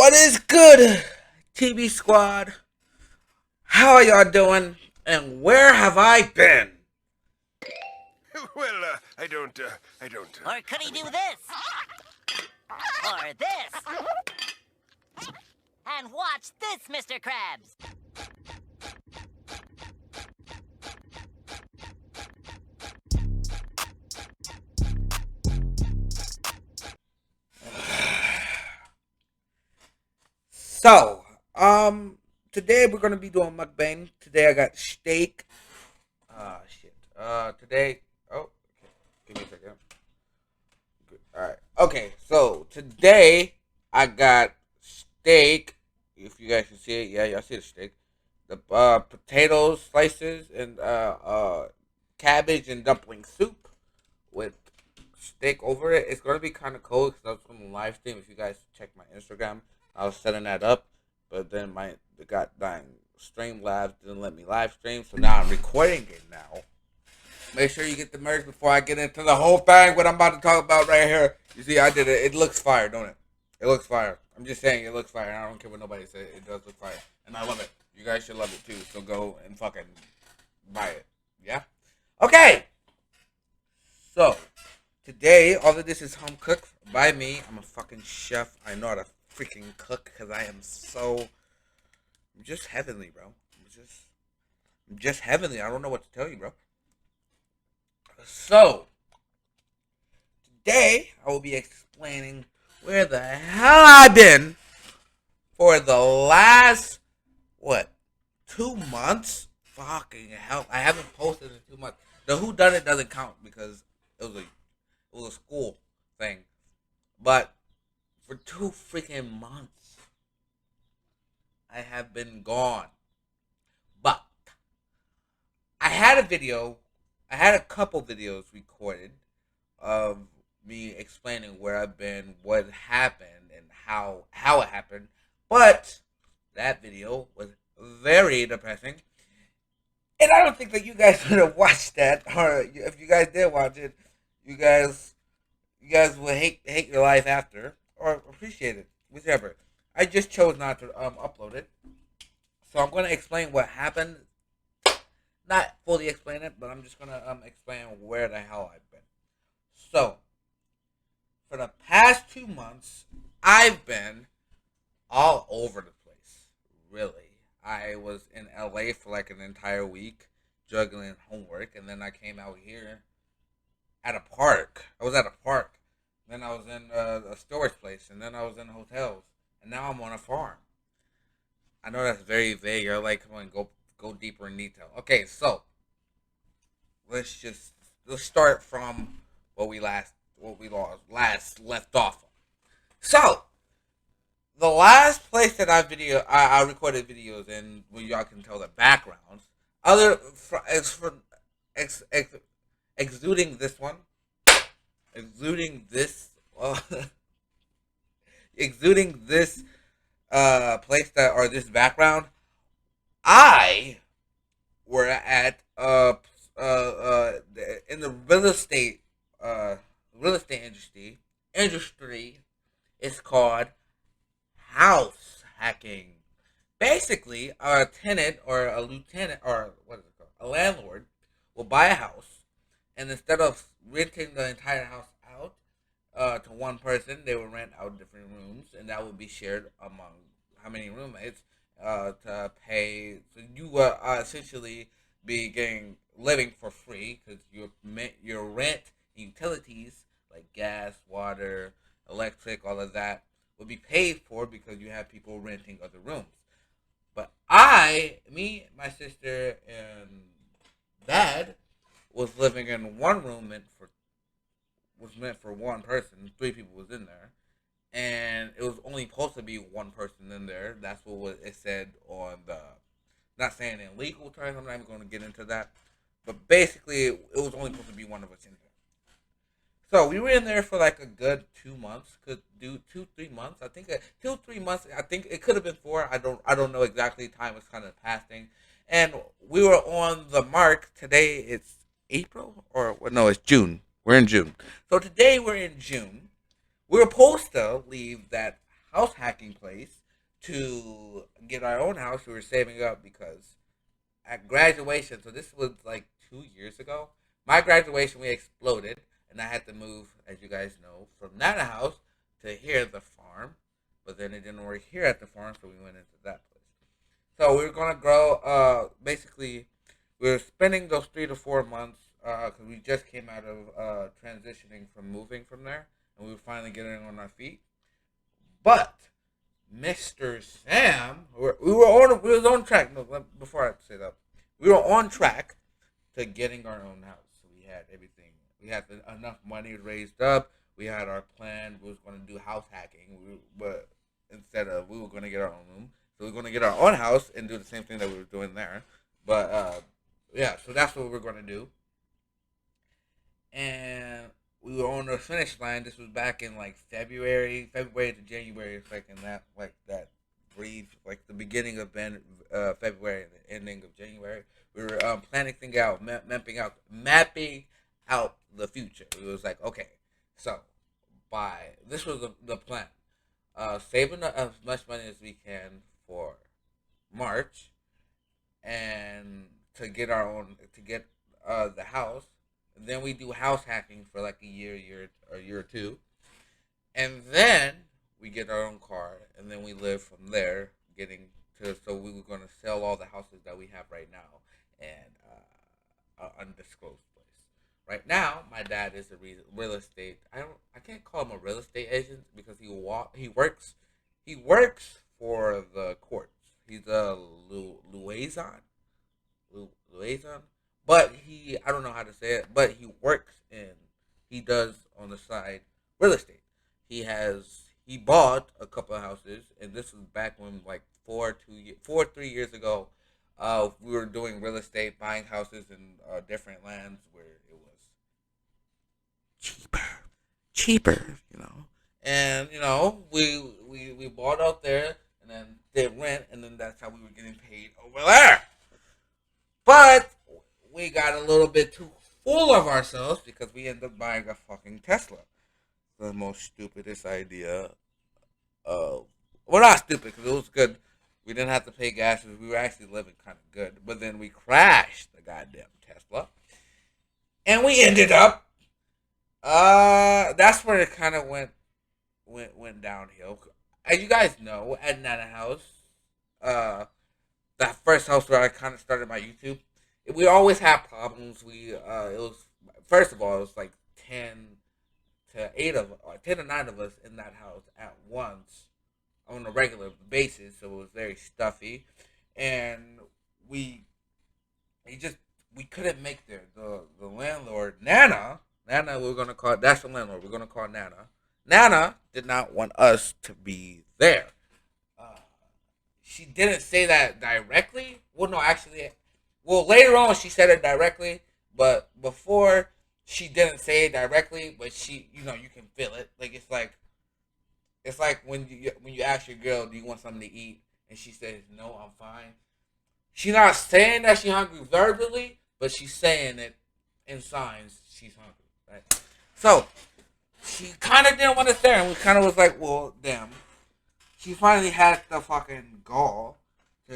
What is good, TV squad? How are y'all doing? And where have I been? Well, I don't. Or could he do this? Or this? And watch this, Mr. Krabs! So, today we're gonna be doing mukbang. Today I got steak. Shit. Today. Oh, okay. Give me a second. All right. Okay. So today I got steak. If you guys can see it, yeah, y'all see the steak. The potato slices and cabbage and dumpling soup with steak over it. It's gonna be kind of cold because I was from the live stream. If you guys check my Instagram, I was setting that up, but then the goddamn Streamlabs didn't let me live stream, so now I'm recording it now. Make sure you get the merch before I get into the whole thing. What I'm about to talk about right here. You see, I did it. It looks fire, don't it? It looks fire. I'm just saying it looks fire. I don't care what nobody says. It does look fire, and I love it. You guys should love it too. So go and fucking buy it. Yeah. Okay. So today, all of this is home cooked by me. I'm a fucking chef. I know how to freaking cook because I am so. I'm just heavenly, bro. I'm just heavenly. I don't know what to tell you, bro. So today, I will be explaining where the hell I've been for the last what 2 months. Fucking hell, I haven't posted in 2 months. The who done it doesn't count because it was a school thing. But for 2 freaking months, I have been gone. But I had a video, I had a couple videos recorded of me explaining where I've been, what happened, and how it happened. But that video was very depressing, and I don't think that you guys would have watched that, or if you guys did watch it, you guys you guys will hate your life after or appreciate it, whichever. I just chose not to upload it, so I'm gonna explain what happened. Not fully explain it, but I'm just gonna explain where the hell I've been. So for the past 2 months, I've been all over the place. Really, I was in LA for like an entire week, juggling homework, and then I came out here at a park. I was at a park. Then I was in a storage place, and then I was in hotels, and now I'm on a farm. I know that's very vague. I like come on, go deeper in detail. Okay, so let's start from what we last left off. So the last place that I recorded videos in, where y'all can tell the backgrounds, other for ex, ex, exuding this one, exuding this, exuding this place that or this background. I were at in the uh real estate industry. It's called house hacking. Basically, a tenant or a lieutenant or what is it called? A landlord will buy a house, and instead of renting the entire house out to one person, they will rent out different rooms, and that will be shared among how many roommates to pay. So you will essentially be getting living for free because your rent, utilities like gas, water, electric, all of that will be paid for because you have people renting other rooms. But my sister, and dad was living in one room meant for one person. 3 people was in there, and it was only supposed to be one person in there. That's what it said on the. Not saying in legal terms. I'm not even going to get into that, but basically, it was only supposed to be one of us in there. So we were in there for like a good 2 months. Could do 2 3 months. I think 2 3 months. I think it could have been four. I don't know exactly. Time was kind of passing, and we were on the mark. Today it's April or well, no, it's June. We're in June. So today we're in June. We were supposed to leave that house hacking place to get our own house. We were saving up because at graduation, so this was like 2 years ago. My graduation, we exploded, and I had to move, as you guys know, from that house to here, the farm. But then it didn't work here at the farm, so we went into that place. So we were gonna grow. Basically, we were spending those 3 to 4 months because we just came out of transitioning from moving from there, and we were finally getting on our feet. But Mr. Sam, we was on track. No, before I say that, we were on track to getting our own house. So we had everything. We had enough money raised up. We had our plan. We was going to do house hacking, but instead of we were going to get our own room, so we are going to get our own house and do the same thing that we were doing there. But yeah, so that's what we're going to do. And we were on the finish line. This was back in like February to January. It's like in that brief, like the beginning of February and the ending of January. We were planning things out, mapping out the future. It was like, okay, so this was the plan. Saving as much money as we can for March, and to get the house. And then we do house hacking for like a year or two, and then we get our own car, and then we live from there. So we were going to sell all the houses that we have right now, and an undisclosed place. Right now, my dad is a real estate. I can't call him a real estate agent because he works for the courts. He's a liaison, but I don't know how to say it, but he does on the side real estate. He bought a couple of houses, and this was back when like 3 years ago. We were doing real estate, buying houses in different lands where it was cheaper, and we bought out there, and then did rent, and then that's how we were getting paid over there. But we got a little bit too full of ourselves because we ended up buying a fucking Tesla. The most stupidest idea. Well, not stupid because it was good. We didn't have to pay gas. We were actually living kind of good. But then we crashed the goddamn Tesla, and we ended up. That's where it kind of went downhill. As you guys know, at Nana House, that first house where I kind of started my YouTube, we always have problems. It was first of all, it was like 10 to 9 of us in that house at once on a regular basis. So it was very stuffy, and we couldn't make the landlord Nana. We're gonna call that's the landlord. We're gonna call Nana. Nana did not want us to be there. She didn't say that directly. Well, no, actually, later on she said it directly, but before she didn't say it directly. But you can feel it. Like it's like when you ask your girl, do you want something to eat, and she says no, I'm fine. She's not saying that she's hungry verbally, but she's saying it in signs she's hungry, right? So she kind of didn't want us there, and we kind of was like, well, damn. She finally had the fucking gall to,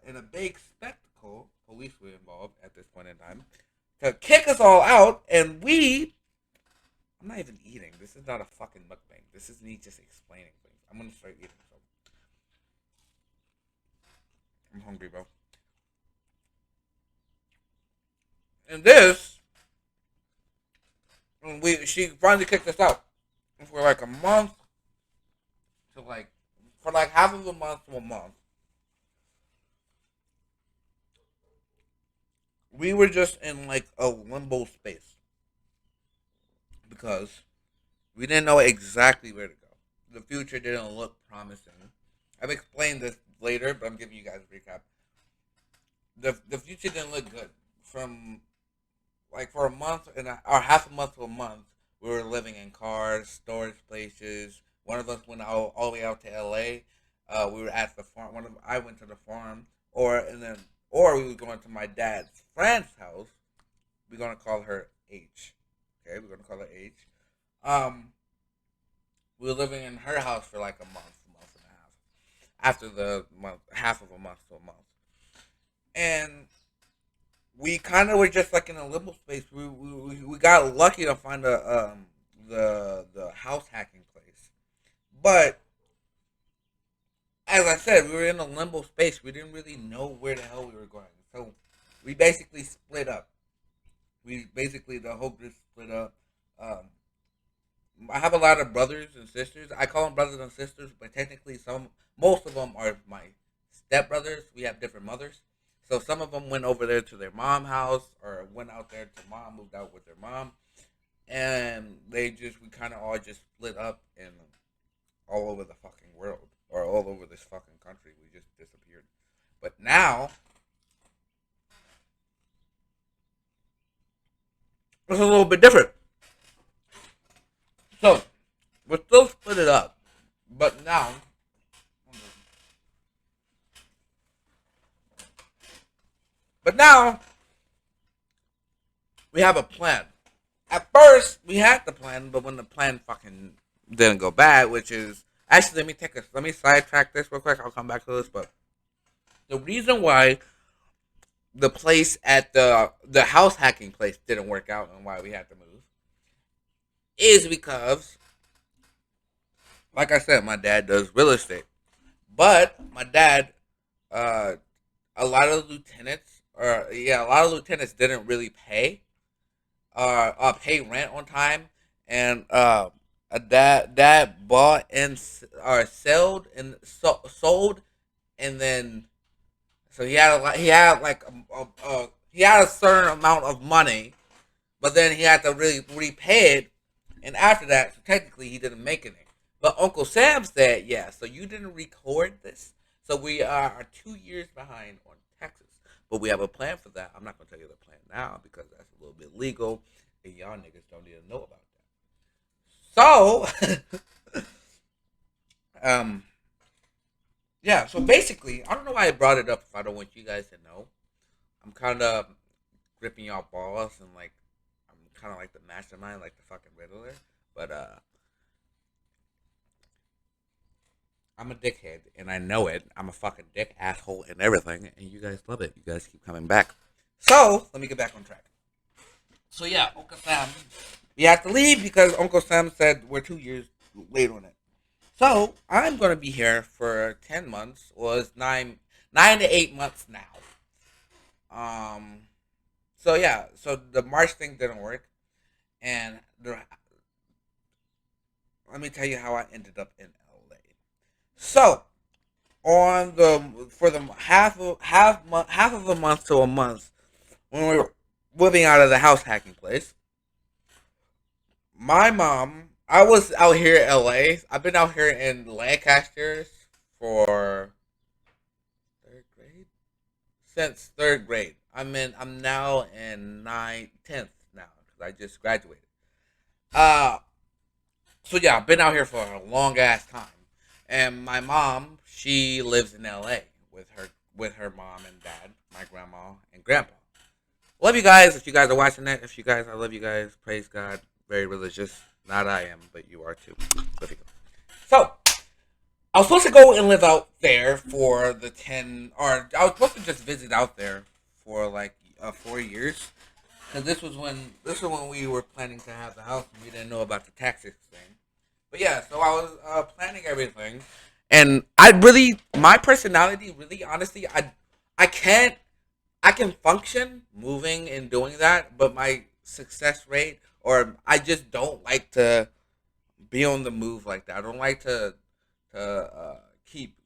in a big spectacle, police were involved at this point in time, to kick us all out, and I'm not even eating. This is not a fucking mukbang. This is me just explaining things. I'm gonna start eating, so. I'm hungry, bro. And she finally kicked us out for like a month for like half of a month to a month. We were just in like a limbo space because we didn't know exactly where to go. The future didn't look promising. I've explained this later, but I'm giving you guys a recap. The future didn't look good. From like for a month or half a month to a month, we were living in cars, storage places. One of us went all the way out to LA. We were at the farm. I went to the farm, or we were going to my dad's friend's house. We're gonna call her H. Okay, we're gonna call her H. We were living in her house for like a month and a half. After the month, half of a month to a month, and we kind of were just like in a limbo space. We got lucky to find the house hacking place, but as I said, we were in a limbo space. We didn't really know where the hell we were going, so we basically split up. We basically the whole group split up. Um, I have a lot of brothers and sisters. I call them brothers and sisters, but technically, most of them are my stepbrothers. We have different mothers, so some of them went over there to their mom house, or went out there to mom, moved out with their mom, and we kind of all just split up and all over the fucking world, or all over this fucking country. We just disappeared. But now it's a little bit different. So we're still split it up, but now we have a plan. At first, we had the plan, but when the plan fucking didn't go bad, which is actually let me sidetrack this real quick. I'll come back to this, but the reason why the place at the house hacking place didn't work out and why we had to move is because, like I said, my dad does real estate, but my dad, uh, a lot of lieutenants, a lot of lieutenants didn't really pay rent on time, and dad bought and sold sold, and then so he had a lot. He had like he had a certain amount of money, but then he had to really repay it, and after that, so technically he didn't make any. But Uncle Sam said, "Yeah, so you didn't record this, so we are 2 years behind on taxes." But we have a plan for that. I'm not gonna tell you the plan now because that's a little bit legal, and y'all niggas don't need to know about that. So, um, yeah. So basically, I don't know why I brought it up if I don't want you guys to know. I'm kind of gripping y'all balls and like I'm kind of like the mastermind, like the fucking Riddler. But I'm a dickhead and I know it. I'm a fucking dick asshole and everything, and you guys love it. You guys keep coming back. So let me get back on track. So yeah, Uncle Sam, we have to leave because Uncle Sam said we're 2 years late on it. So I'm gonna be here for 10 months, or it's 9 to 8 months now. Um, so yeah, so the March thing didn't work, and let me tell you how I ended up in LA. So on the for the half of a month to a month when we were living out of the house hacking place, my mom. I was out here in LA. I've been out here in Lancaster for third grade since third grade. I'm now in 10th now because I just graduated. Uh so yeah, I've been out here for a long ass time. And my mom, she lives in LA with her mom and dad, my grandma and grandpa. Love you guys if you guys are watching that. If you guys, I love you guys. Praise God. Very religious. Not I am, but you are too. Love you. So I was supposed to go and live out there for the 10, or I was supposed to just visit out there for like 4 years. Because this was when we were planning to have the house and we didn't know about the taxes thing. But yeah, so I was planning everything, and my personality really, honestly, I can function moving and doing that, but my success rate, or I just don't like to be on the move like that. I don't like to keep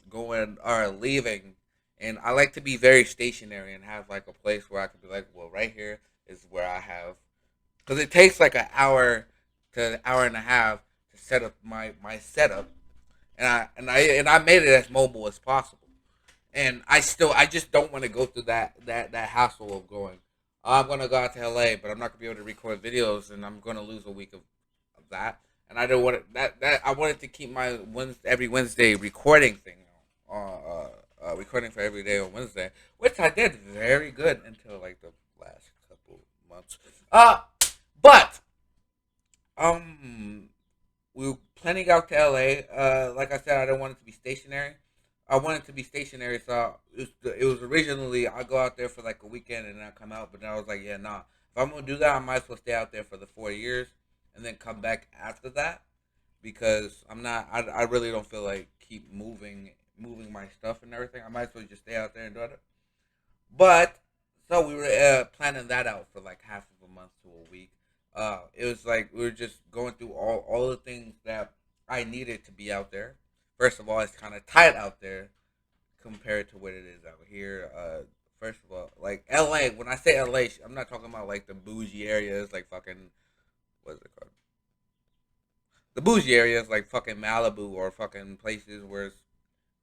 going or leaving, and I like to be very stationary and have like a place where I can be like, well, right here is where I have, because it takes like an hour to an hour and a half to set up my setup, and I made it as mobile as possible. And I just don't want to go through that hassle of going. "Oh, I'm gonna go out to LA, but I'm not gonna be able to record videos, and I'm gonna lose a week of that." And I don't want it, that I wanted to keep my every Wednesday recording thing, recording for every day on Wednesday, which I did very good until like the last couple months. But um, we planning out to LA. Like I said, I don't want it to be stationary. I want it to be stationary, so it was originally I go out there for like a weekend and then I come out. But then I was like, yeah, nah. If I'm gonna do that, I might as well stay out there for the 4 years and then come back after that because I'm not. I really don't feel like keep moving my stuff and everything. I might as well just stay out there and do it. But so we were planning that out for like half of a month to a week. It was like we were just going through all the things that I needed to be out there. First of all, it's kind of tight out there compared to what it is out here. First of all, like LA. When I say LA, I'm not talking about like the bougie areas, like fucking what's it called? The bougie areas, like fucking Malibu or fucking places where it's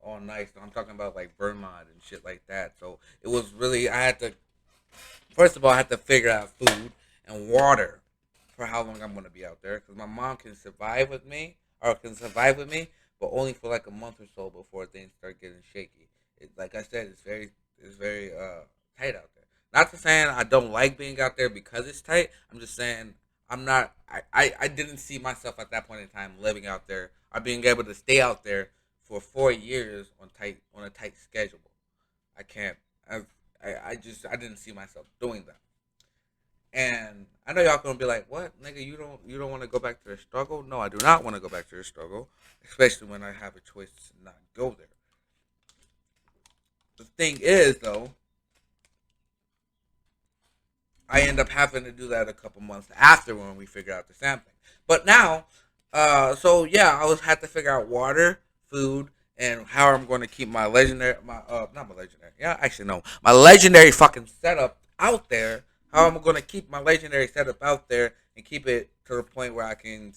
all nice. I'm talking about like Vermont and shit like that. So it was really I had to first of all I had to figure out food and water for how long I'm gonna be out there because my mom can survive with me or can survive with me, but only for like a month or so before things start getting shaky. Like I said, it's very tight out there. Not to saying I don't like being out there because it's tight. I'm just saying I'm not. I didn't see myself at that point in time living out there or being able to stay out there for 4 years on a tight schedule. I can't. I didn't see myself doing that. And I know y'all gonna be like, "What, nigga? You don't want to go back to the struggle?" No, I do not want to go back to the struggle, especially when I have a choice to not go there. The thing is, though, I end up having to do that a couple months after when we figure out the sampling. But now, so yeah, I was had to figure out water, food, and how I'm going to keep my legendary, my not my legendary, yeah, actually no, my legendary fucking setup out there. How I'm going to keep my legendary setup out there and keep it to the point where I can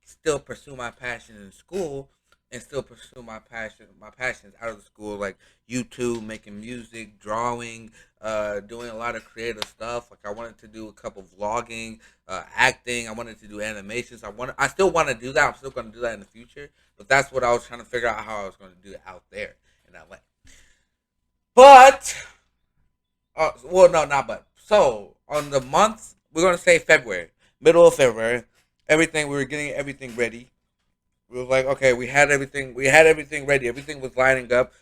still pursue my passion in school and still pursue my passions out of the school, like YouTube, making music, drawing, doing a lot of creative stuff. Like I wanted to do a couple vlogging, acting. I wanted to do animations. I still want to do that. I'm still going to do that in the future. But that's what I was trying to figure out how I was going to do it out there in LA. But well, no, not but. So on the month, we're going to say February, middle of February. Everything we were getting everything ready. We was like, okay, we had everything. We had everything ready. Everything was lining up.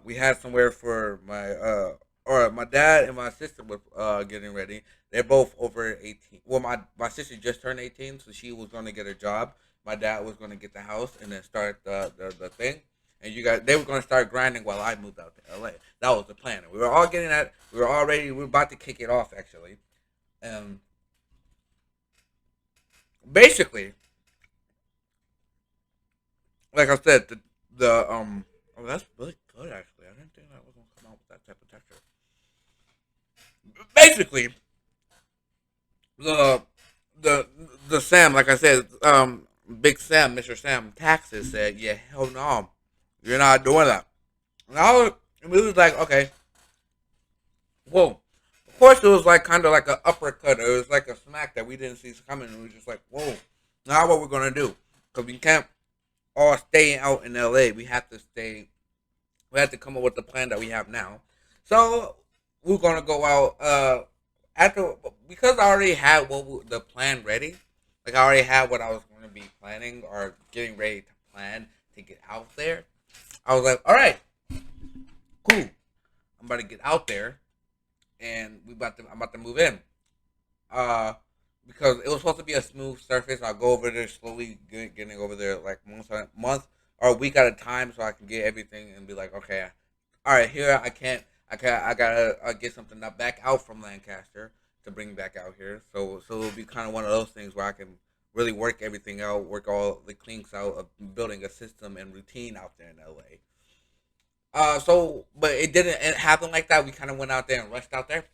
We had somewhere for my dad and my sister was getting ready. They're both over 18. Well, my sister just turned 18, so she was going to get a job. My dad was going to get the house and then start the thing. And they were going to start grinding while I moved out to LA. That was the plan. We were all getting that. We were about to kick it off actually. Um, basically, like I said, the oh, that's really good actually. I didn't think that was gonna come out with that type of texture. Basically, the the Sam, like I said, Big Sam, Mr. Sam Taxes said, yeah, hell no, you're not doing that. And we was like, okay, whoa. Of course, it was like kind of like an uppercut. It was like a smack that we didn't see coming. And we was just like, whoa, now what we're gonna do? Because we can't all stay out in LA. We have to stay. We have to come up with the plan that we have now. So we're gonna go out after because I already had the plan ready. Like I already had what I was going to be planning or getting ready to plan to get out there. I was like, all right, cool. I'm about to get out there, and I'm about to move in. Uh, because it was supposed to be a smooth surface. I'll go over there slowly, getting over there like month or a week at a time, so I can get everything and be like, okay, all right, here I gotta get something back out from Lancaster to bring back out here. So it'll be kind of one of those things where I can really work everything out, work all the kinks out of building a system and routine out there in LA. But it didn't happen like that. We kind of went out there and rushed out there,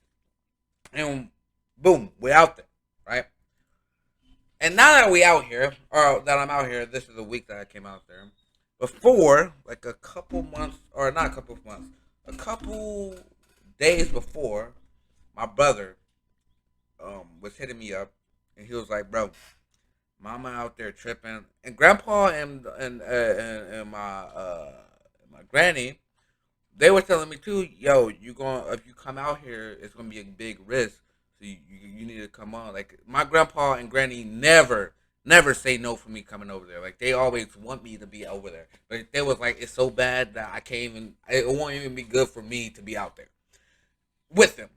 and boom, we're out there, right? And now that we out here, or that I'm out here, this is the week that I came out there. Before, like a couple months, or not a couple of months, a couple days before, my brother was hitting me up, and he was like, "Bro, Mama out there tripping, and Grandpa and my granny, they were telling me too, yo, you going if you come out here, it's gonna be a big risk. So you need to come on. Like my grandpa and granny never never say no for me coming over there. Like they always want me to be over there. But they was like, it's so bad that I can't even. It won't even be good for me to be out there with them.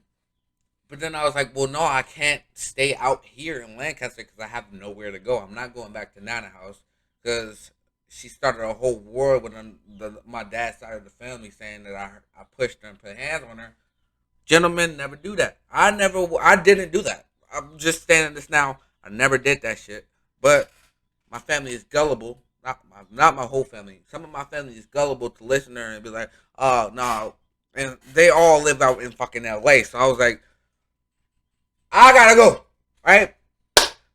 But then I was like, well, no, I can't stay out here in Lancaster because I have nowhere to go. I'm not going back to Nana house because she started a whole war with my dad's side of the family saying that I pushed her and put hands on her. Gentlemen never do that. I didn't do that. I'm just saying this now. I never did that shit. But my family is gullible. Not my whole family. Some of my family is gullible to listen to her and be like, oh, no. And they all live out in fucking LA. So I was like, I gotta go. Right?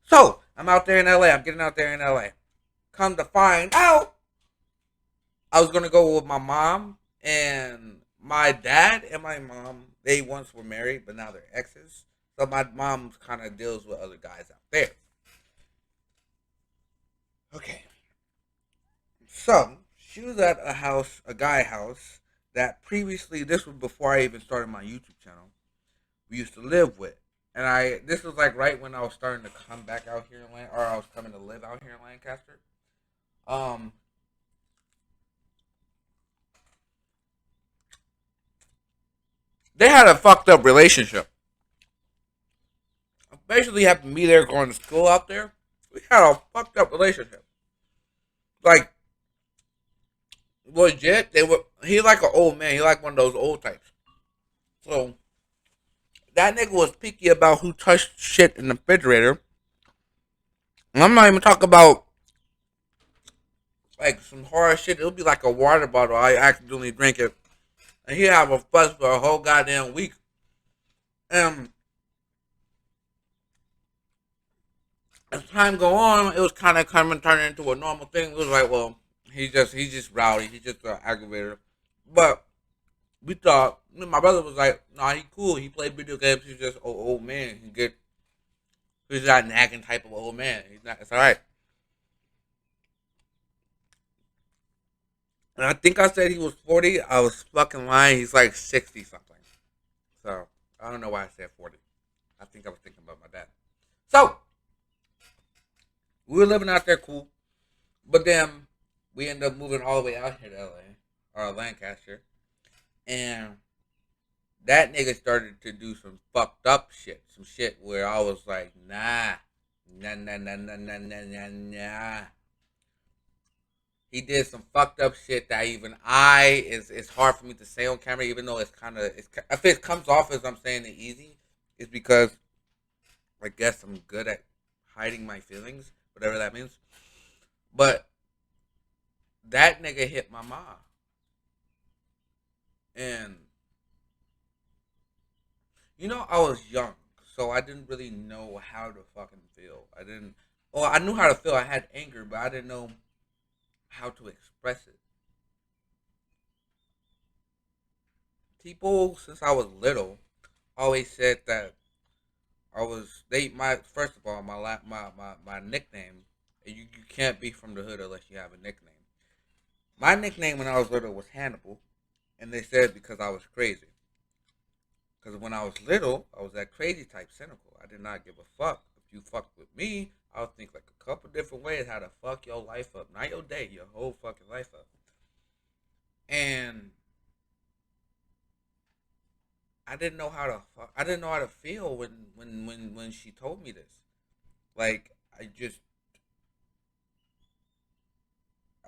So I'm out there in LA. I'm getting out there in LA. Come to find out, I was gonna go with my mom and my dad and my mom. They once were married, but now they're exes. So my mom kind of deals with other guys out there. Okay. So she was at a guy house that previously, this was before I even started my YouTube channel, we used to live with. And this was like right when I was starting to come back out here in or I was coming to live out here in Lancaster. They had a fucked up relationship. I basically happened to be there going to school out there. We had a fucked up relationship. Like, legit, he like an old man. He like one of those old types. So, that nigga was picky about who touched shit in the refrigerator. And I'm not even talking about, like, some horror shit. It'll be like a water bottle. I accidentally drink it. And he'd have a fuss for a whole goddamn week. And as time go on, it was kind of turning into a normal thing. It was like, well, he's just rowdy. He's just an aggravator. But we thought, my brother was like, nah, he cool. He played video games. He's just an old man. He's not an acting type of old man. He's not. It's all right. And I think I said he was 40. I was fucking lying. He's like 60 something. So I don't know why I said 40. I think I was thinking about my dad. So we were living out there cool. But then we ended up moving all the way out here to LA or Lancaster. And that nigga started to do some fucked up shit. Some shit where I was like, nah. He did some fucked up shit that even it's hard for me to say on camera, even though if it comes off as I'm saying it easy, it's because I guess I'm good at hiding my feelings, whatever that means. But that nigga hit my mom. And I was young, so I didn't really know how to fucking feel. I knew how to feel. I had anger, but I didn't know how to express it. People, since I was little, always said that first of all, my nickname, you can't be from the hood unless you have a nickname. My nickname when I was little was Hannibal, and they said because I was crazy. Because when I was little, I was that crazy type cynical. I did not give a fuck. If you fucked with me, I would think like a couple different ways how to fuck your life up. Not your day, your whole fucking life up. And I didn't know how to feel when she told me this. Like I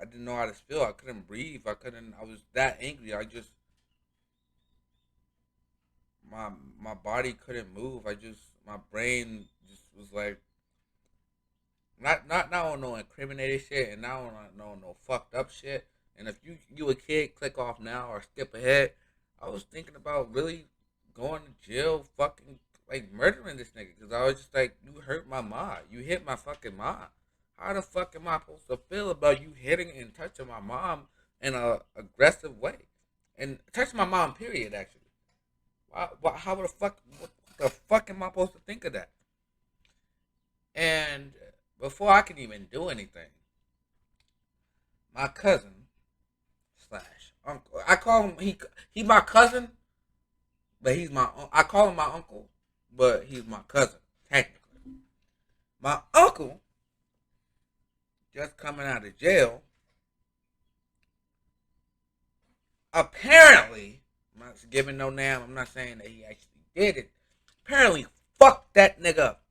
didn't know how to feel. I couldn't breathe. I was that angry. My body couldn't move. My brain just was like not on no incriminated shit and not on no fucked up shit. And if you a kid, click off now or skip ahead. I was thinking about really going to jail, fucking like murdering this nigga because I was just like, you hurt my mom, you hit my fucking mom. How the fuck am I supposed to feel about you hitting and touching my mom in a aggressive way and touching my mom? Period. Actually. How the fuck? What the fuck am I supposed to think of that? And before I can even do anything, my cousin slash uncle. I call him he my cousin, but I call him my uncle, but he's my cousin technically. My uncle just coming out of jail, apparently, I'm not giving no name, I'm not saying that he actually did it, apparently fucked that nigga up.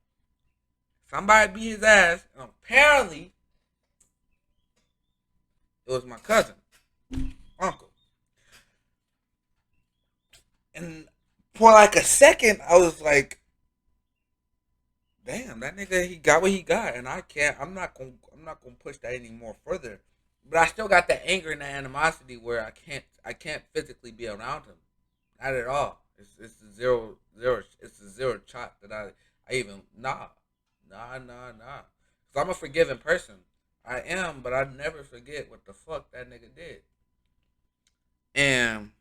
Somebody beat his ass, and apparently it was my cousin, uncle. And for like a second, I was like, damn, that nigga, he got what he got, and I'm not gonna push that any more further. But I still got that anger and that animosity where I can't physically be around him, not at all. It's a zero, it's a zero shot that I even nah. Cause I'm a forgiving person. I am, but I never forget what the fuck that nigga did. And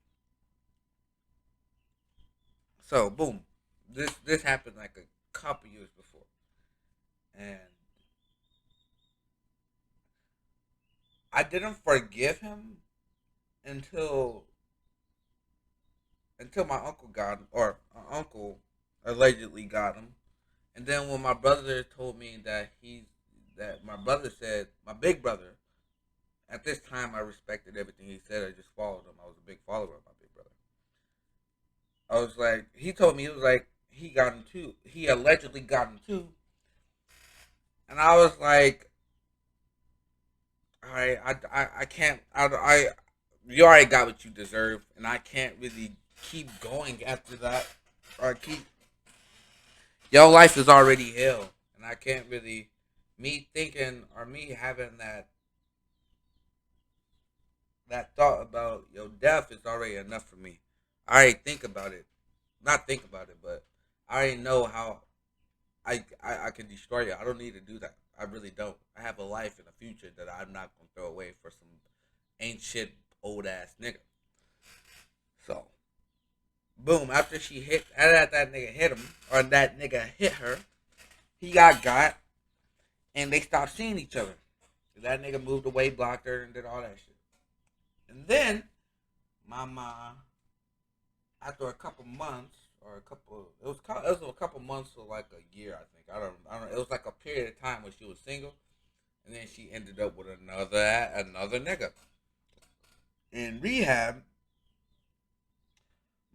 so, boom, this happened like a couple years before, and I didn't forgive him until my uncle got him, or my uncle allegedly got him. And then when my brother told me that my brother said, my big brother, at this time I respected everything he said. I just followed him. I was a big follower of my big brother. I was like, he told me, he was like, he got him too. He allegedly got him too. And I was like, all right, I can't, you already got what you deserve, and I can't really keep going after that, or keep, your life is already hell, and I can't really, me thinking, or me having that thought about your death is already enough for me. I already think about it, not think about it, but I already know how I can destroy you. I don't need to do that. I really don't. I have a life and a future that I'm not gonna throw away for some ain't shit old ass nigga. So boom, after that nigga hit him, or that nigga hit her, he got, and they stopped seeing each other. That nigga moved away, blocked her, and did all that shit. And then my mom, after a couple months, or it was a couple months or like a year, I think. I don't. It was like a period of time when she was single, and then she ended up with another nigga in rehab.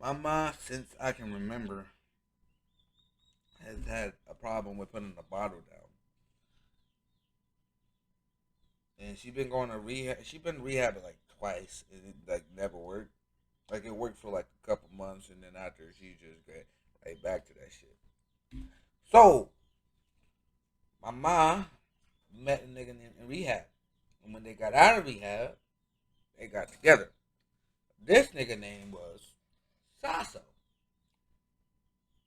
My mom, since I can remember, has had a problem with putting the bottle down, and she been going to rehab. She been rehabbing like twice, and it like never worked. Like it worked for like a couple months, and then after she just got right back to that shit. So my mom met a nigga in rehab, and when they got out of rehab, they got together. This nigga name was Sasso.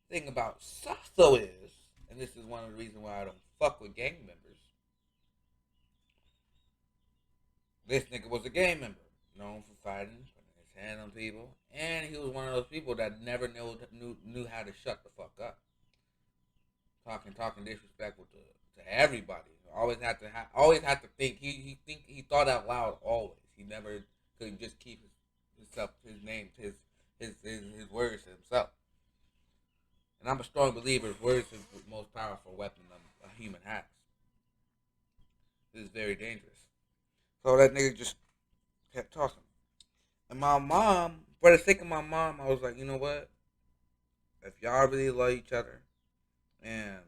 Thing about Sasso is, and this is one of the reasons why I don't fuck with gang members. This nigga was a gang member, known for fighting, putting his hand on people, and he was one of those people that never knew how to shut the fuck up. Talking disrespectful to everybody. Always had to think. He thought out loud always. He never could just keep his name, his words to himself. And I'm a strong believer words is the most powerful weapon a human has. It is very dangerous. So that nigga just kept talking. And my mom, for the sake of my mom, I was like, you know what? If y'all really love each other, and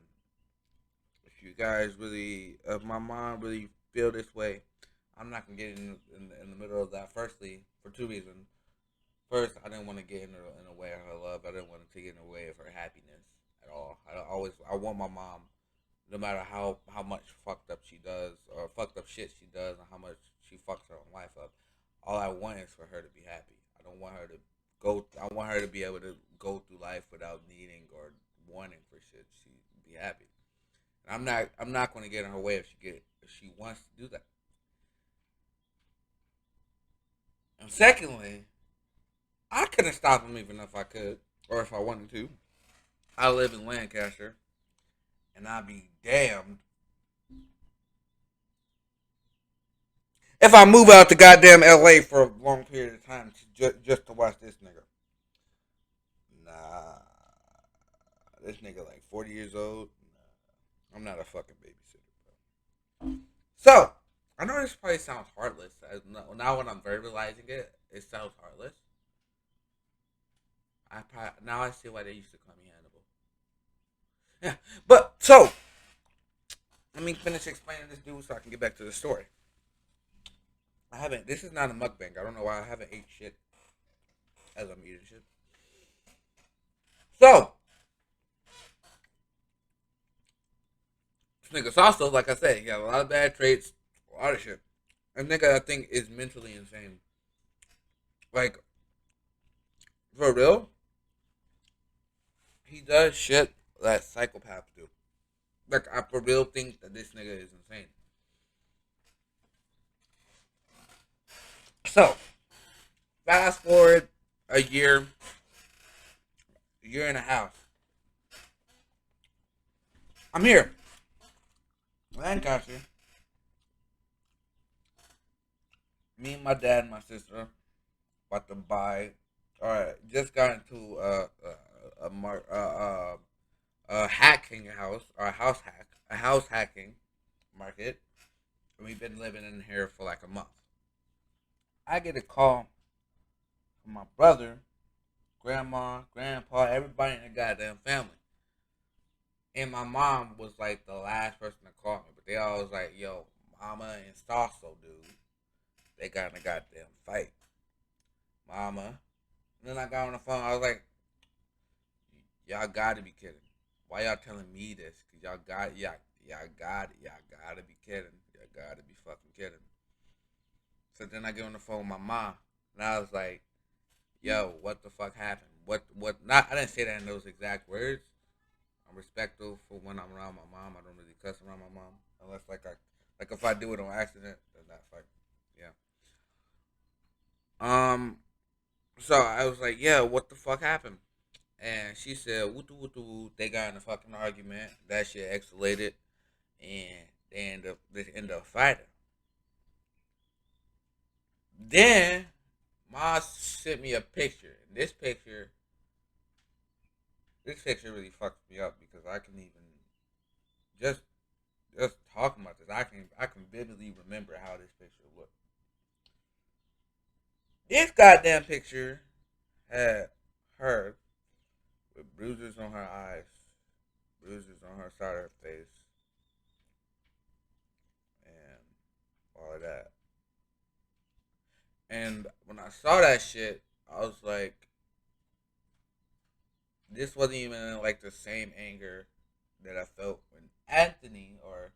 if you guys really, if my mom really feel this way, I'm not gonna get in the middle of that. Firstly, for two reasons. First, I didn't want to get in the way of her love. I didn't want to get in the way of her happiness at all. I want my mom, no matter how much fucked up she does, or fucked up shit she does, and how much she fucks her own life up. All I want is for her to be happy. I don't want her to go. I want her to be able to go through life without needing or wanting for shit. She be happy. And I'm not going to get in her way if she wants to do that. And secondly, I couldn't stop him even if I could, or if I wanted to. I live in Lancaster, and I'd be damned if I move out to goddamn LA for a long period of time just to watch this nigga. Nah, this nigga like 40 years old. Nah, I'm not a fucking babysitter, bro. So I know this probably sounds heartless. Now when I'm verbalizing it, it sounds heartless. Now I see why they used to call me Hannibal. Yeah, but so let me finish explaining this dude so I can get back to the story. I haven't. This is not a mukbang. I don't know why I haven't ate shit as I'm eating shit. So this nigga's also, like I said, he got a lot of bad traits, a lot of shit. And nigga, I think, is mentally insane. Like, for real, he does shit that psychopaths do. Like, I for real think that this nigga is insane. So, fast forward a year and a half. I'm here, Lancaster. Me and my dad and my sister about to buy. All right, just got into a hacking house or a house hacking market, and we've been living in here for like a month. I get a call from my brother, grandma, grandpa, everybody in the goddamn family. And my mom was like the last person to call me, but they always like, yo, mama and Sasso, dude, they got in a goddamn fight. Mama. And then I got on the phone, I was like, y'all gotta be kidding. Why y'all telling me this? Cause y'all gotta be kidding. Y'all gotta be fucking kidding. So then I get on the phone with my mom, and I was like, yo, what the fuck happened? Not, I didn't say that in those exact words. I'm respectful for when I'm around my mom. I don't really cuss around my mom. Unless, like if I do it on accident, then that's like, yeah. So I was like, yeah, what the fuck happened? And she said, woo woo, they got in a fucking argument. That shit escalated, and they end up fighting. Then, Ma sent me a picture. And this picture really fucked me up because I can even just just talking about this. I can vividly remember how this picture looked. This goddamn picture had her with bruises on her eyes, bruises on her side of her face, and all of that. And when I saw that shit, I was like, this wasn't even like the same anger that I felt when Anthony or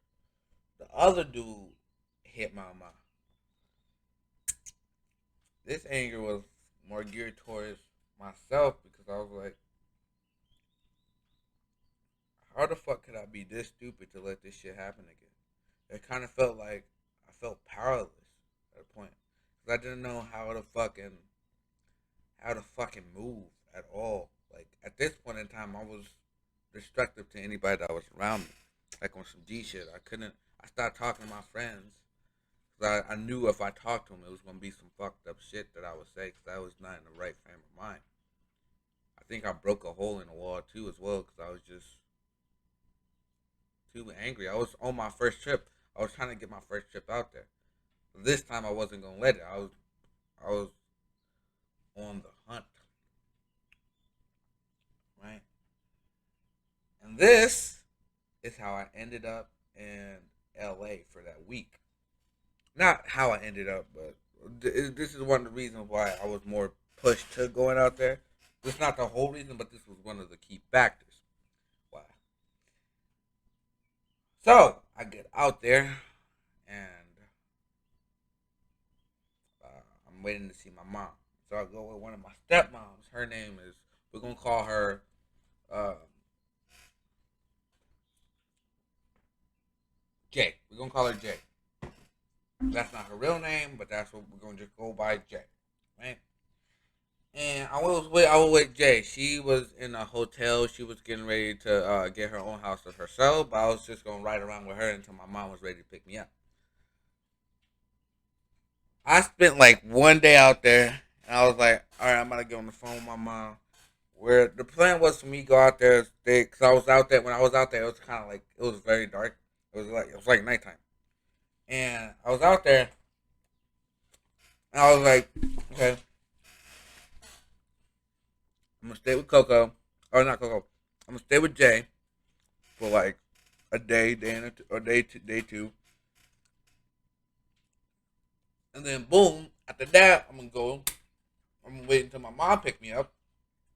the other dude hit my mom. This anger was more geared towards myself because I was like, how the fuck could I be this stupid to let this shit happen again? It kind of felt like I felt powerless at a point because I didn't know how to fucking move at all. Like at this point in time, I was destructive to anybody that was around me. Like on some G shit, I couldn't. I started talking to my friends because I knew if I talked to them, it was gonna be some fucked up shit that I would say because I was not in the right frame of mind. I think I broke a hole in the wall too as well because I was just too angry. I was on my first trip. I was trying to get my first trip out there. This time I wasn't gonna let it. I was on the hunt, right? And this is how I ended up in LA for that week. Not how I ended up, but this is one of the reasons why I was more pushed to going out there. This is not the whole reason, but this was one of the key factors. Why? So I get out there, and I'm waiting to see my mom. So I go with one of my stepmoms. Her name is, we're gonna call her uh, Jay. We're gonna call her Jay. That's not her real name, but that's what we're gonna just go by, Jay, right? And I was with Jay. She was in a hotel. She was getting ready to get her own house of herself. But I was just gonna ride around with her until my mom was ready to pick me up. I spent like one day out there, and I was like, all right, I'm gonna get on the phone with my mom. Where the plan was for me to go out there, because I was out there. When I was out there, it was kind of like it was very dark. It was like nighttime. And I was out there, and I was like, okay, I'm gonna stay with Coco, or not Coco. I'm gonna stay with Jay for like a day, or day two, and then boom. After that, I'm gonna go. I'm gonna wait until my mom pick me up,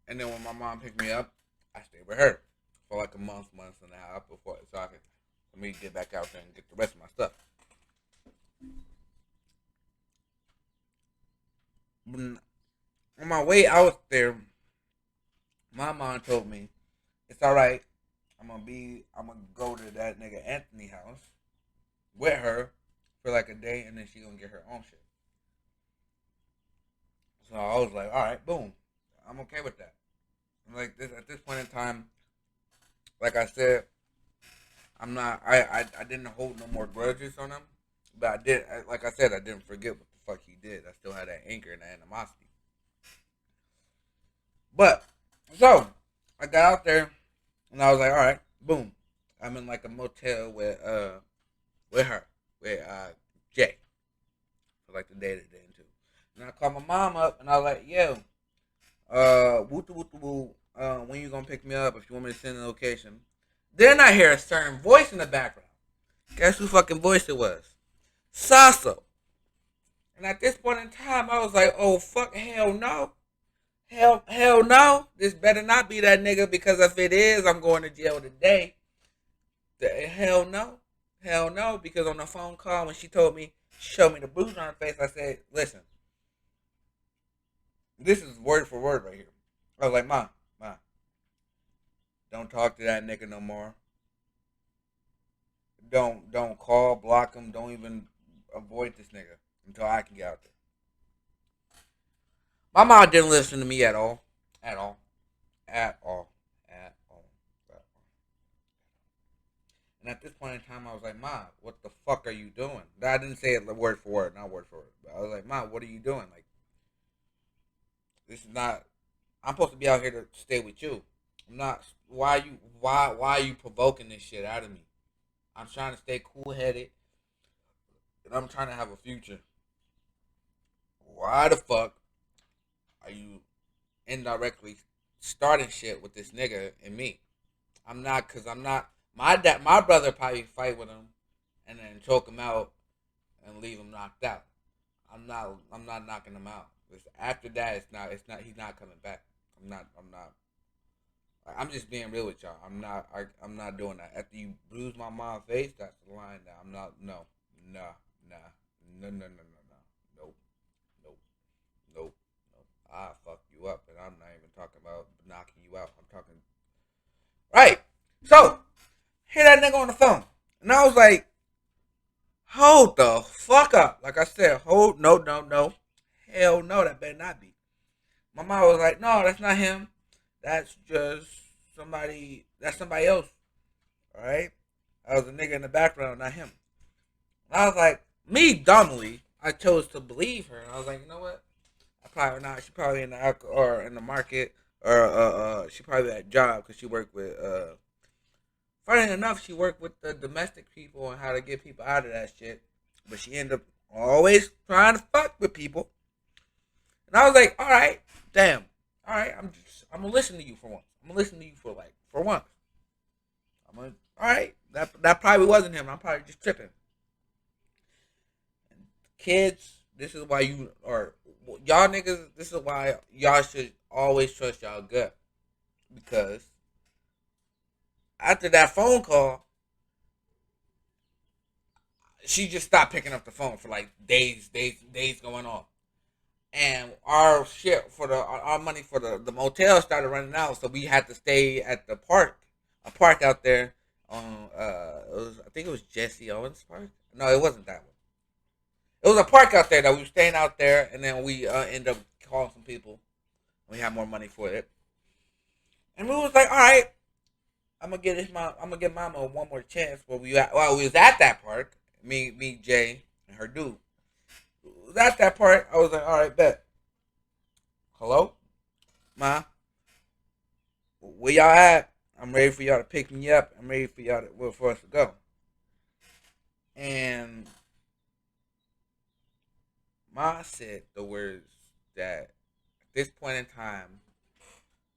and then when my mom picked me up, I stayed with her for like a month and a half before so I could let me get back out there and get the rest of my stuff. When, on my way out there, my mom told me it's all right. I'm gonna go to that nigga Anthony house with her for like a day, and then she gonna get her own shit. So I was like, all right, boom, I'm okay with that. Like this at this point in time, like I said, I'm not. I didn't hold no more grudges on him, but I did. Like I said, I didn't forget what the fuck he did. I still had that anger and that animosity. But so I got out there and I was like, all right, boom. I'm in like a motel with her with Jay for like the day to day too. And I called my mom up and I was like, yo, woo woo woo. When you gonna pick me up? If you want me to send the location. Then I hear a certain voice in the background. Guess who fucking voice it was? Sasso. And at this point in time, I was like, oh fuck, hell no. Hell no. This better not be that nigga because if it is, I'm going to jail today. Hell no. Hell no. Because on the phone call when she told me, showed me the bruise on her face, I said, listen, this is word for word right here. I was like, Ma, don't talk to that nigga no more. Don't call, block him, don't even avoid this nigga until I can get out there. My mom didn't listen to me at all. At all. At all. At all. At all. And at this point in time, I was like, Ma, what the fuck are you doing? I didn't say it word for word, not word for word. But I was like, Ma, what are you doing? Like, this is not. I'm supposed to be out here to stay with you. I'm not. Why are you provoking this shit out of me? I'm trying to stay cool headed, and I'm trying to have a future. Why the fuck are you indirectly starting shit with this nigga and me? I'm not, cause I'm not. My brother probably fight with him, and then choke him out and leave him knocked out. I'm not. I'm not knocking him out. After that, it's not. It's not. He's not coming back. I'm not. I'm not. I'm just being real with y'all. I'm not. I'm not doing that. After you bruise my mom's face, that's the line. That I'm not. No. Nah. Nah. No. No. No. No. No. Nope. Nope. Nope. Nope. I fuck you up, and I'm not even talking about knocking you out. I'm talking. Right. So, hear that nigga on the phone, and I was like, hold the fuck up. Like I said, hold. No. No. No. Hell no. That better not be. My mom was like, no, that's not him. That's just somebody. That's somebody else. All right. I was a nigga in the background, not him. And I was like, me dumbly, I chose to believe her. And I was like, you know what? I probably not. She probably in the alcohol or in the market, or she probably at a job because she worked with. Funny enough, she worked with the domestic people and how to get people out of that shit. But she ended up always trying to fuck with people. And I was like, all right, damn, all right, I'm gonna listen to you for once. I'm gonna listen to you for once. All right, that probably wasn't him. I'm probably just tripping. Kids, this is why y'all niggas. This is why y'all should always trust y'all gut, because after that phone call, she just stopped picking up the phone for like days going on. And our shit for our money for the motel started running out, so we had to stay at the park, a park out there. I think it was Jesse Owens Park. No, it wasn't that one. It was a park out there that we were staying out there, and then we ended up calling some people. We had more money for it, and we was like, all right, I'm gonna give Mama one more chance. We was at that park, me, Jay, and her dude. At that part, I was like, all right, bet. Hello? Ma? Where y'all at? I'm ready for y'all to pick me up. I'm ready for y'all for us to go. And Ma said the words that at this point in time,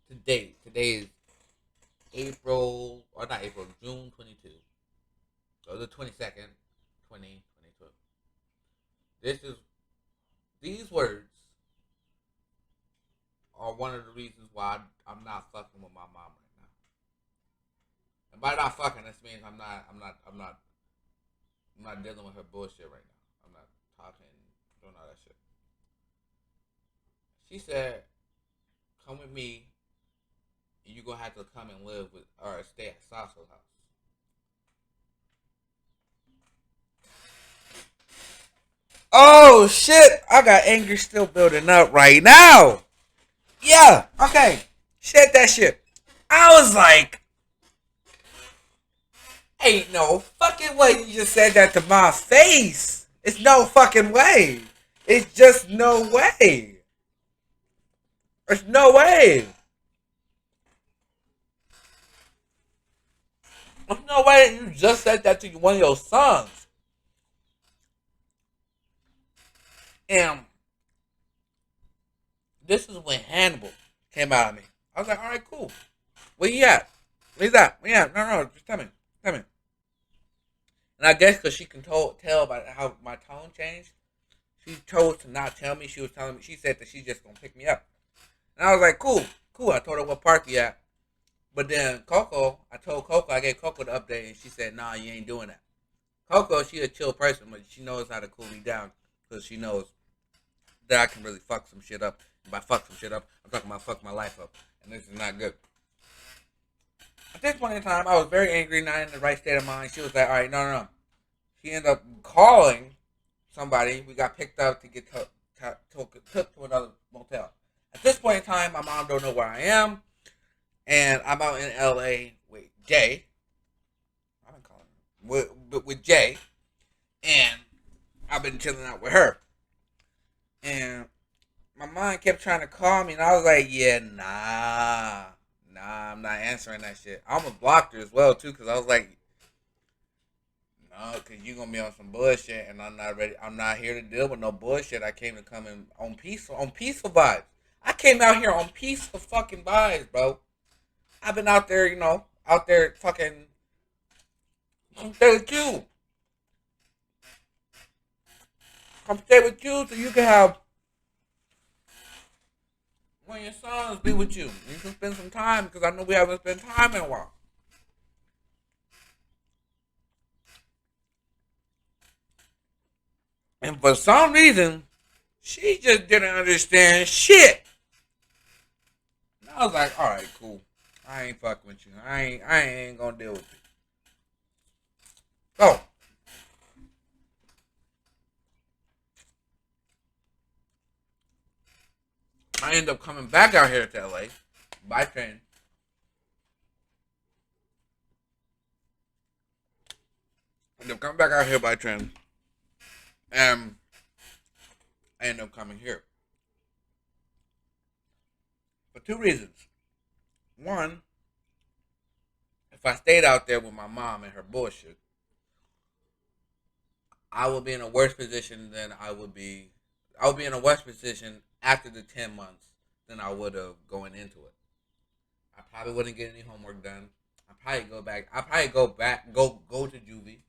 today is April, or not April, June 22, or the 22nd, 2022. This is, these words are one of the reasons why I'm not fucking with my mom right now. And by not fucking, this means I'm not dealing with her bullshit right now. I'm not talking, doing all that shit. She said, "Come with me, and you gonna have to come and live with or stay at Sasso's house." Oh shit! I got anger still building up right now. Yeah. Okay. Shit that shit. I was like, ain't no fucking way you just said that to my face. It's no fucking way. It's just no way. There's no way. There's no way that you just said that to one of your sons. And this is when Hannibal came out of me. I was like, all right, cool. Where you at? Where's that? Where you at? No, just tell me. Tell me. And I guess because she can tell by how my tone changed, she chose to not tell me. She was telling me, she said that she's just going to pick me up. And I was like, cool. I told her what park you at. But then I told Coco, I gave Coco the update, and she said, nah, you ain't doing that. Coco, she a chill person, but she knows how to cool me down because she knows that I can really fuck some shit up. And by fuck some shit up, I'm talking about fuck my life up. And this is not good. At this point in time, I was very angry, not in the right state of mind. She was like, all right, no. She ended up calling somebody. We got picked up to get took to another motel. At this point in time, my mom don't know where I am. And I'm out in LA with Jay. I've been calling her. With Jay. And I've been chilling out with her. And my mom kept trying to call me. And I was like, yeah, nah, I'm not answering that shit. I almost blocked her as well, too. Because I was like, no, because you're going to be on some bullshit. And I'm not ready. I'm not here to deal with no bullshit. I came to come in on peaceful vibes. I came out here on peaceful fucking vibes, bro. I've been out there, out there fucking. Come stay with you. Come stay with you so you can have one of your sons be with you. You can spend some time because I know we haven't spent time in a while. And for some reason, she just didn't understand shit. And I was like, all right, cool. I ain't fucking with you. I ain't gonna deal with you. So I end up coming back out here to LA by train. I end up coming back out here by train. And I end up coming here. For two reasons. One, if I stayed out there with my mom and her bullshit, I would be in a worse position than I would be. I would be in a worse position after the 10 months than I would have going into it. I probably wouldn't get any homework done. I probably go to juvie.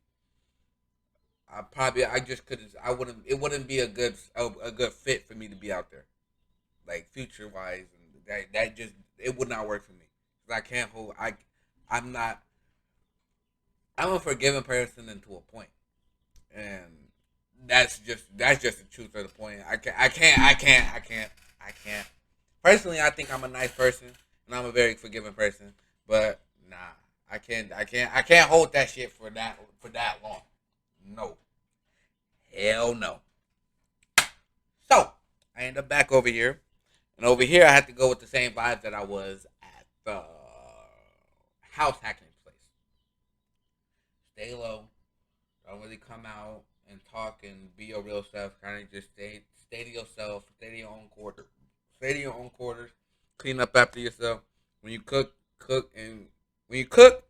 I just couldn't. I wouldn't. It wouldn't be a good fit for me to be out there, like future wise, and that just it would not work for me. 'Cause I can't hold. I'm not. I'm a forgiving person into a point, and that's just the truth of the point. I can't. Personally, I think I'm a nice person and I'm a very forgiving person, but nah, I can't hold that shit for that long. No, hell no. So I end up back over here, and over here I had to go with the same vibes that I was at the house hacking place. Stay low. Don't really come out and talk and be your real self. Kind of just stay to yourself. Stay to your own quarters. Stay to your own quarters. Clean up after yourself. When you cook, and when you cook,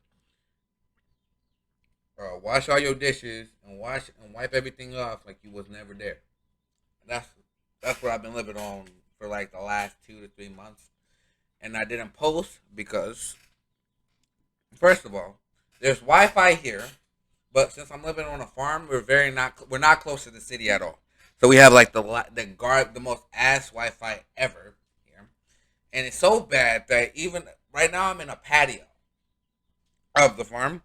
wash all your dishes and wash and wipe everything off like you was never there. That's that's what I've been living on for like the last 2 to 3 months. And I didn't post because, first of all, there's Wi-Fi here, but since I'm living on a farm, we're not close to the city at all. So we have like the most ass Wi-Fi ever here, and it's so bad that even right now I'm in a patio of the farm.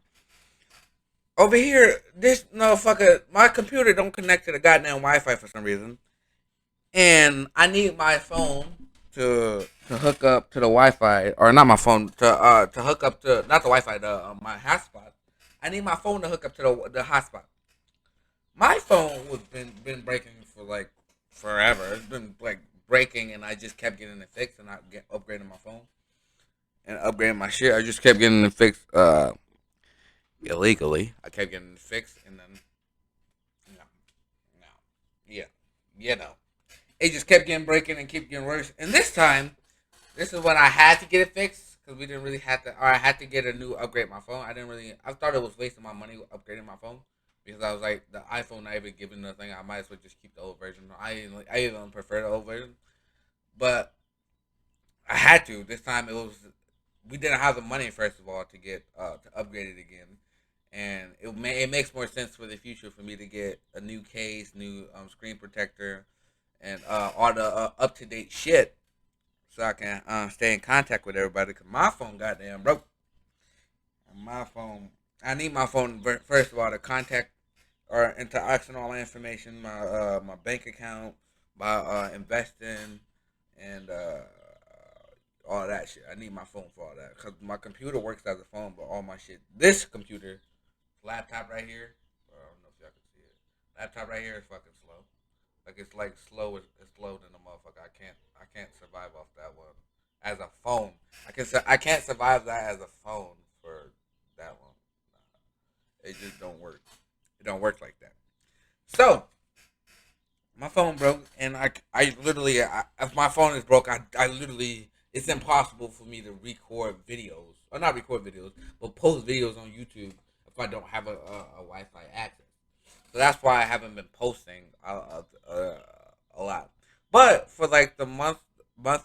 Over here, this motherfucker, my computer don't connect to the goddamn Wi-Fi for some reason, and I need my phone to hook up to the Wi-Fi, or not my phone to hook up to not the Wi-Fi, the my hotspot. I need my phone to hook up to the hotspot. My phone was been breaking for like forever. It's been like breaking, and I just kept getting it fixed, and I get upgrading my phone and upgrading my shit. I just kept getting it fixed illegally. I kept getting it fixed, and then no, no, yeah, you know, it just kept getting breaking and keep getting worse. And this is when I had to get it fixed because we didn't really have to, or I had to get a new upgrade my phone. I thought it was wasting my money upgrading my phone because I was like, the iPhone not even giving nothing. I might as well just keep the old version. I even prefer the old version, but I had to. This time we didn't have the money first of all to upgrade it again, and it makes more sense for the future for me to get a new case, new screen protector, and all the up to date shit so I can stay in contact with everybody. Cause my phone goddamn broke. My phone. I need my phone first of all to contact or interaction all my information, my bank account, my investing, and all that shit. I need my phone for all that because my computer works as a phone, but all my shit. This computer, laptop right here. I don't know if y'all can see it. Laptop right here is fucking slow. Like it's like it's slow than a motherfucker. I can't survive off that one as a phone. I can't survive that as a phone for that one. It just don't work. It don't work like that. So my phone broke, and I literally if my phone is broke, I literally it's impossible for me to record videos or not record videos, but post videos on YouTube if I don't have a Wi-Fi access. So that's why I haven't been posting a lot. But for like the month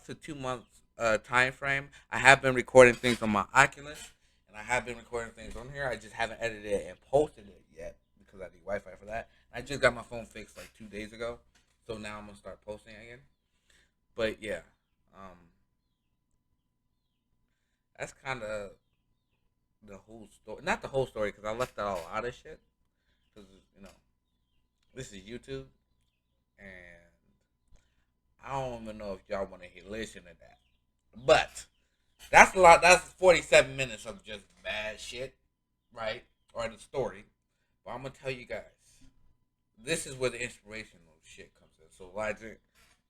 to 2 months time frame, I have been recording things on my Oculus, and I have been recording things on here. I just haven't edited it and posted it yet because I need Wi-Fi for that. I just got my phone fixed like 2 days ago, so now I'm gonna start posting again. But yeah, um, that's kind of the whole story. Not the whole story because I left out a lot of shit. Because you know this is YouTube, and I don't even know if y'all want to hear listen to that. But that's a lot. That's 47 minutes of just bad shit, right? Or the story. But I'm gonna tell you guys. This is where the inspirational shit comes in. So Elijah,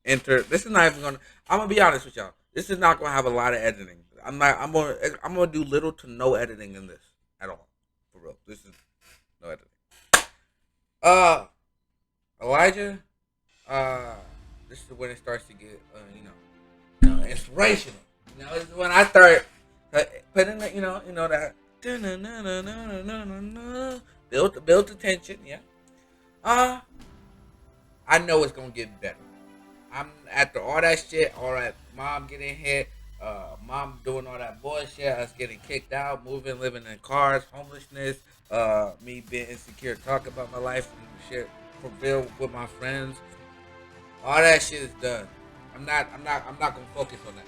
enter. This is not even gonna. I'm gonna be honest with y'all. This is not gonna have a lot of editing. I'm not. I'm gonna do little to no editing in this at all. For real. This is no editing. Uh, Elijah. Uh, this is when it starts to get inspirational. This is when I start putting the, that build the tension. Yeah. Uh, I know it's gonna get better. I'm after all that shit, all that mom getting hit, mom doing all that bullshit, us getting kicked out, moving, living in cars, homelessness, me being insecure, talking about my life and shit for real with my friends. All that shit is done. I'm not gonna focus on that.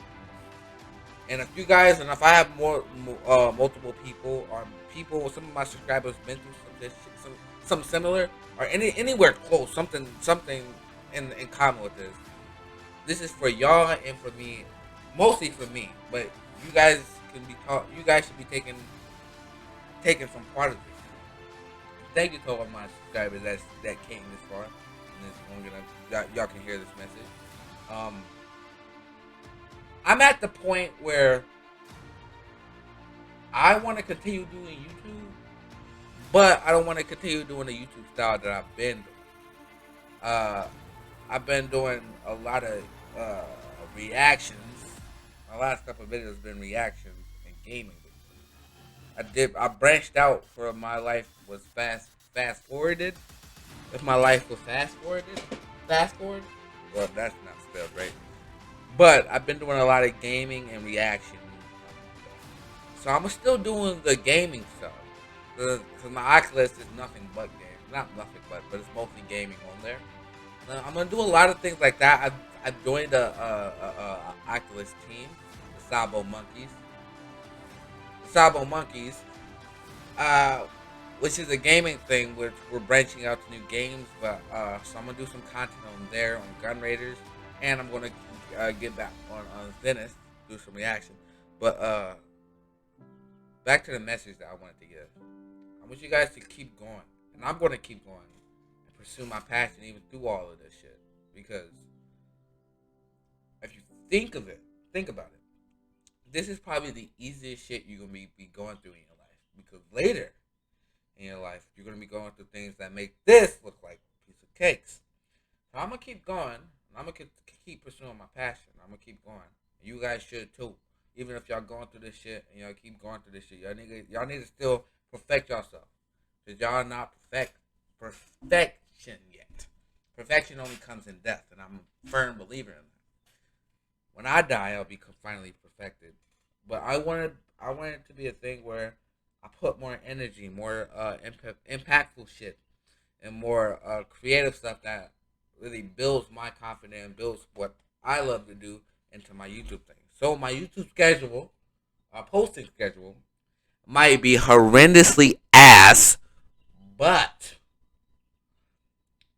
And if you guys, and if I have multiple people or people, some of my subscribers been through some similar or anywhere close, something in common with this. This is for y'all and for me, mostly for me. But you guys can be taught. You guys should be taking some part of this. Thank you to all my subscribers that came this far. And this long enough, y'all can hear this message. I'm at the point where I want to continue doing YouTube, but I don't want to continue doing the YouTube style that I've been doing. I've been doing a lot of reactions. My last couple of videos have been reactions and gaming videos. I branched out for my life was fast forwarded. If my life was fast forwarded, fast forward. Well, that's not spelled right. But I've been doing a lot of gaming and reaction. So I'm still doing the gaming stuff. Because my Oculus is nothing but games. Not nothing but it's mostly gaming on there. I'm gonna do a lot of things like that. I've joined a Oculus team, the Sabo Monkeys, uh, which is a gaming thing. Which we're branching out to new games, but so I'm gonna do some content on there on Gun Raiders, and I'm gonna get back on Venice, do some reaction. But back to the message that I wanted to give. I want you guys to keep going, and I'm gonna keep going and pursue my passion even through all of this shit. Because if you think about it. This is probably the easiest shit you're gonna be going through in your life. Because later in your life, you're gonna be going through things that make this look like a piece of cakes. So I'm gonna keep going. And I'm gonna keep pursuing my passion. I'm gonna keep going. And you guys should too. Even if y'all going through this shit and y'all keep going through this shit, y'all need to still perfect yourself. Cause y'all are not perfection yet. Perfection only comes in death, and I'm a firm believer in that. When I die, I'll be finally perfected. But I want it to be a thing where I put more energy, more impactful shit, and more creative stuff that really builds my confidence, builds what I love to do into my YouTube thing. So my YouTube schedule, posting schedule, might be horrendously ass, but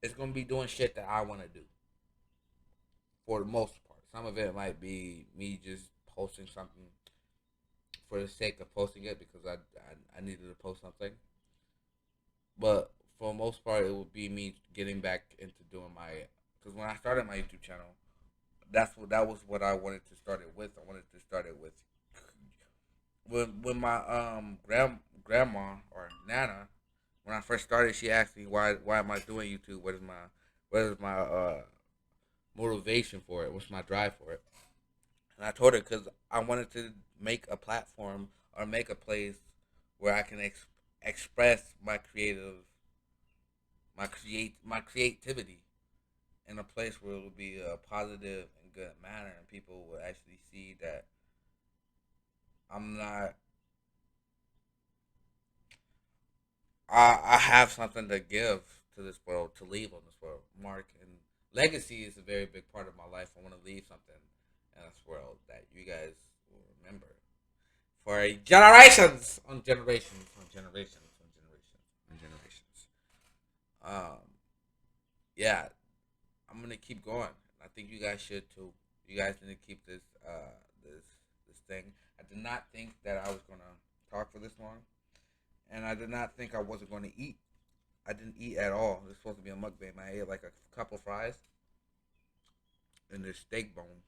it's gonna be doing shit that I want to do for the most part. Some of it might be me just posting something for the sake of posting it because I needed to post something. But for the most part, it would be me getting back into doing my. Because when I started my YouTube channel, that was what I wanted to start it with. I wanted to start it with when my grandma or nana, when I first started, she asked me why am I doing YouTube? What is my motivation for it? What's my drive for it? And I told her because I wanted to make a platform or make a place where I can express my creativity in a place where it will be a positive and good manner, and people will actually see that I'm not. I have something to give to this world, to leave on this world. Mark and legacy is a very big part of my life. I want to leave something in this world that you guys will remember for generations on generations on generations on generations on generations. Um, yeah, I'm gonna keep going. I think you guys should too. You guys need to keep this thing. I did not think that I was gonna talk for this long, and I did not think I wasn't gonna eat. I didn't eat at all. It was supposed to be a mukbang. I ate like a couple fries and this steak bone.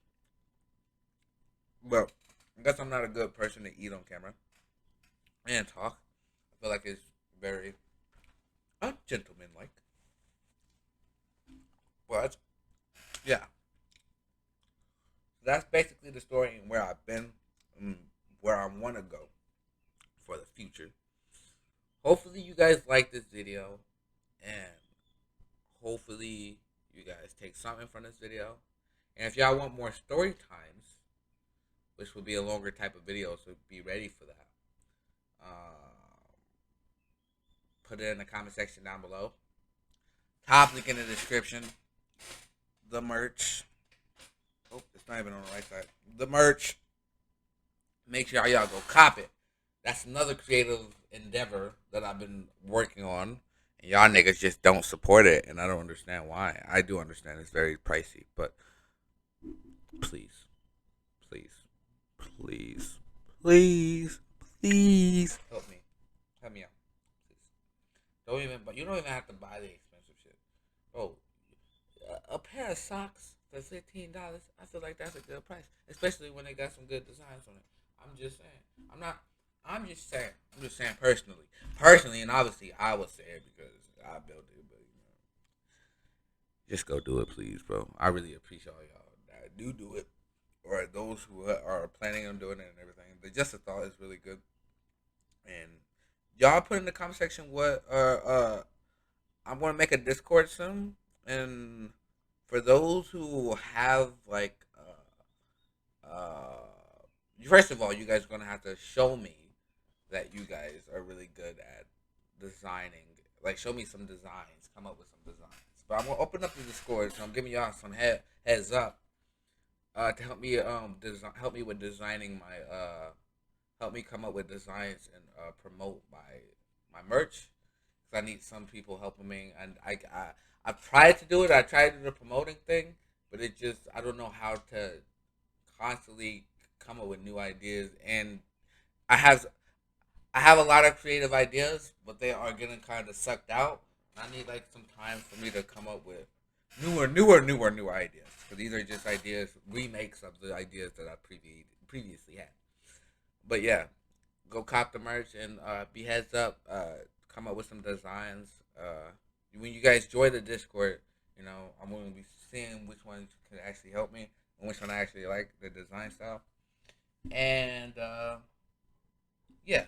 But I guess I'm not a good person to eat on camera and talk. I feel like it's very ungentlemanlike. But yeah, that's basically the story and where I've been, and where I want to go for the future. Hopefully, you guys like this video, and hopefully, you guys take something from this video. And if y'all want more story times, which will be a longer type of video, so be ready for that. Put it in the comment section down below. Top link in the description. The merch. Oh, it's not even on the right side. The merch. Make sure y'all go cop it. That's another creative endeavor that I've been working on. And y'all niggas just don't support it. And I don't understand why. I do understand it's very pricey. But please. Please. Please. Please. Please. Help me. Help me out. But you don't even have to buy the expensive shit. Oh, a pair of socks for $15. I feel like that's a good price, especially when they got some good designs on it. I'm just saying. I'm not. I'm just saying. I'm just saying personally, and obviously I would say it because I built it. But just go do it, please, bro. I really appreciate all y'all that do it, or those who are planning on doing it and everything. But just a thought is really good. And y'all put in the comment section what I'm gonna make a Discord soon, and for those who have like, first of all, you guys are gonna have to show me that you guys are really good at designing. Like, show me some designs. Come up with some designs. But I'm gonna open up the Discord, so I'm giving y'all some heads up to help me help me with designing my help me come up with designs and promote my merch. Cause I need some people helping me, and I've tried to do it. I tried to do the promoting thing, but it just I don't know how to constantly come up with new ideas. And I have I have a lot of creative ideas, but they are getting kind of sucked out. I need like some time for me to come up with newer ideas. So these are just ideas, remakes of the ideas that I previously had. But yeah, go cop the merch and be heads up. Come up with some designs. When you guys join the Discord, I'm going to be seeing which ones can actually help me and which one I actually like the design style. And yeah,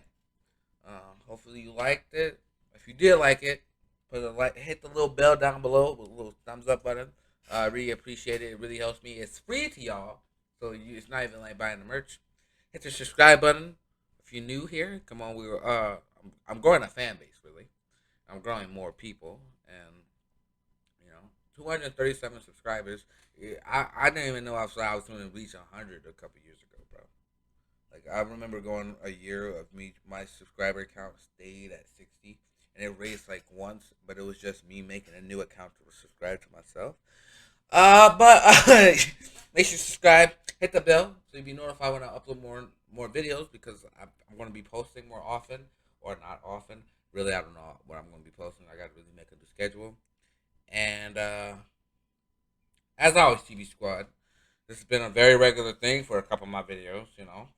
hopefully you liked it. If you did like it, put a like, hit the little bell down below with a little thumbs up button. I really appreciate it. It really helps me. It's free to y'all, so it's not even like buying the merch. Hit the subscribe button if you're new here. Come on, I'm growing a fan base really. I'm growing more people, and 237 subscribers. Yeah, I didn't even know I was going to reach 100 a couple years ago, bro. Like, I remember going a year of my subscriber count stayed at 60, and it raised like once, but it was just me making a new account to subscribe to myself. But make sure you subscribe, hit the bell so you'll be notified when I upload more videos, because I'm going to be posting more often, or not often. Really, I don't know what I'm going to be posting. I got to really make a new schedule. And as always, TV Squad, this has been a very regular thing for a couple of my videos,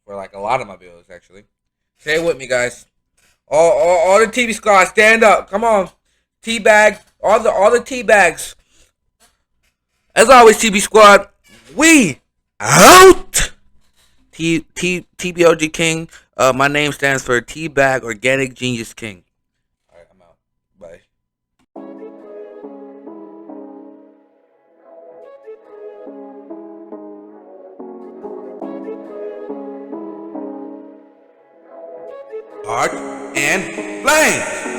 for like a lot of my videos actually. Say it with me, guys. All the TV Squad, stand up. Come on. Tea bag. All the tea bags. As always, TV Squad, we out. TBOG King. My name stands for Teabag Organic Genius King. All right, I'm out. Bye. Art and Blank.